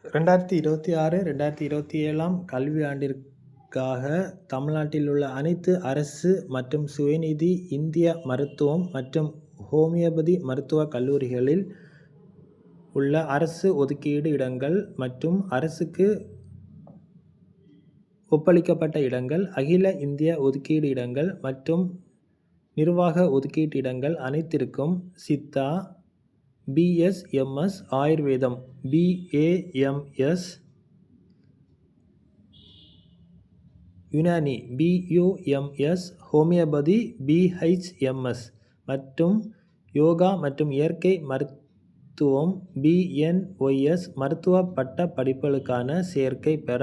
2026 2027 கல்வியாண்டிற்காக தமிழ்நாட்டில் உள்ள அனைத்து அரசு மற்றும் சுயநிதி இந்திய மருத்துவம் மற்றும் ஹோமியோபதி மருத்துவக் கல்லூரிகளில் உள்ள அரசு ஒதுக்கீடு இடங்கள் மற்றும் அரசுக்கு ஒப்பளிக்கப்பட்ட இடங்கள், அகில இந்திய ஒதுக்கீடு இடங்கள் மற்றும் நிர்வாக ஒதுக்கீட்டு இடங்கள் அனைத்திற்கும் சித்தா, BSMS ஆயுர்வேதம், BAMS Unani, BUMS homeopathy, BHMS மற்றும் யோகா மற்றும் இயற்கை மருத்துவம், BNYS மருத்துவ பட்ட படிப்புகளுக்கான சேர்க்கை பெற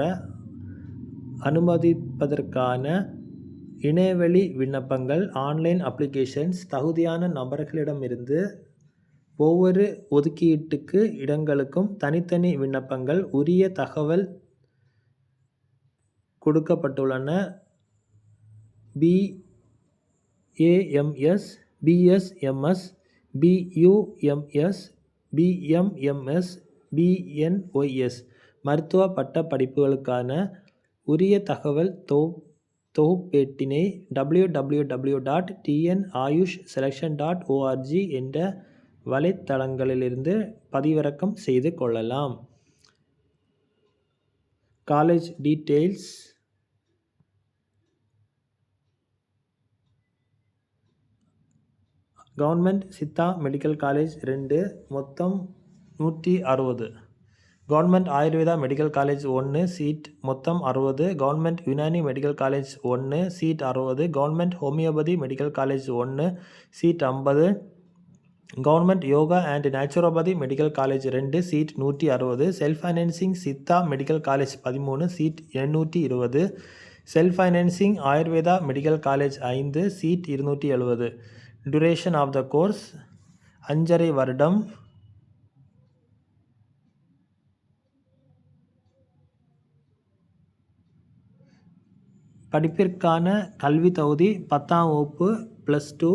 அனுமதிப்பதற்கான இணையவழி விண்ணப்பங்கள், ஆன்லைன் அப்ளிகேஷன்ஸ். தகுதியான நபர்களிடமிருந்து ஒவ்வொரு ஒதுக்கீட்டுக்கு இடங்களுக்கும் தனித்தனி விண்ணப்பங்கள். உரிய தகவல் கொடுக்கப்பட்டுள்ளன. BAMS, BSMS, BUMS, BMMS, BNYS மருத்துவ பட்ட படிப்புகளுக்கான உரிய தகவல் தொகுப்பேட்டினை www.tnayushselection.org என்ற வலைத்தளங்களிலிருந்து பதிவிறக்கம் செய்து கொள்ளலாம். College details. Government Siddha medical college 2 மொத்தம் 160. Government Ayurveda medical college 1 seat மொத்தம் 60. Government Unani medical college 1 seat 60. Government homeopathy medical college 1 seat 50. Government yoga and naturopathy medical college 2 seat 160. Self financing Siddha medical college 13 seat 820. Self financing Ayurveda medical college 5 seat 270. Duration of the course 5.5 வருடம். படிப்பிற்கான கல்வி தகுதி 10ஆம் வகுப்பு +2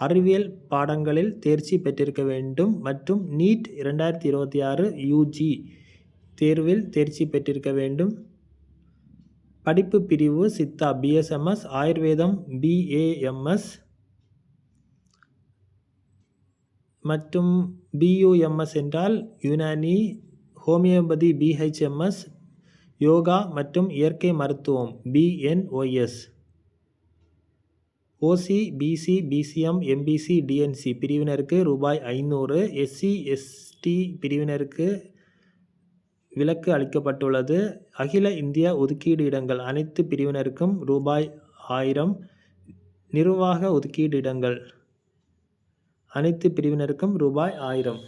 அறிவியல் பாடங்களில் தேர்ச்சி பெற்றிருக்க வேண்டும் மற்றும் நீட் 2026 UG தேர்வில் தேர்ச்சி பெற்றிருக்க வேண்டும். படிப்பு பிரிவு சித்தா BSMS, ஆயுர்வேதம் BAMS மற்றும் BUMS என்றால் யுனானி, ஹோமியோபதி BHMS, யோகா மற்றும் இயற்கை மருத்துவம் BNYS. OC, BC, BCM, MBC, DNC பிரிவினருக்கு ரூபாய் 500. SC, ST பிரிவினருக்கு விலக்கு அளிக்கப்பட்டுள்ளது. அகில இந்திய ஒதுக்கீடு இடங்கள் அனைத்து பிரிவினருக்கும் ரூபாய் 1000. நிர்வாக ஒதுக்கீடு இடங்கள் அனைத்து பிரிவினருக்கும் ரூபாய் 1000.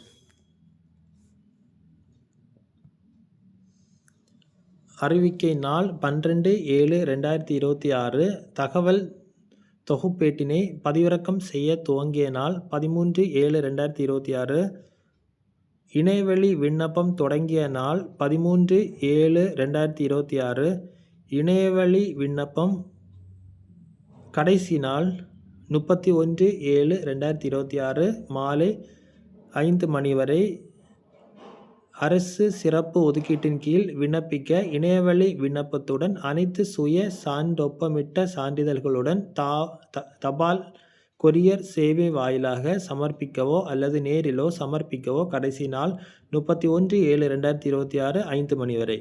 அறிவிக்கை நாள் 12/7/2026. தகவல் தொகுப்பேட்டினை பதிவிறக்கம் செய்ய துவங்கிய நாள் 13/7/2026. இணையவழி விண்ணப்பம் தொடங்கிய நாள் 13/7/2026. இணையவழி விண்ணப்பம் கடைசி நாள் 31/7/2026 மாலை 5 மணி வரை. அரசு சிறப்பு ஒதுக்கீட்டின் கீழ் விண்ணப்பிக்க இணையவழி விண்ணப்பத்துடன் அனைத்து சுய சான்றொப்பமிட்ட சான்றிதழ்களுடன் தபால் கொரியர் சேவை வாயிலாக சமர்ப்பிக்கவோ அல்லது நேரிலோ சமர்ப்பிக்கவோ கடைசி நாள் 31/7/2026 5 மணி வரை.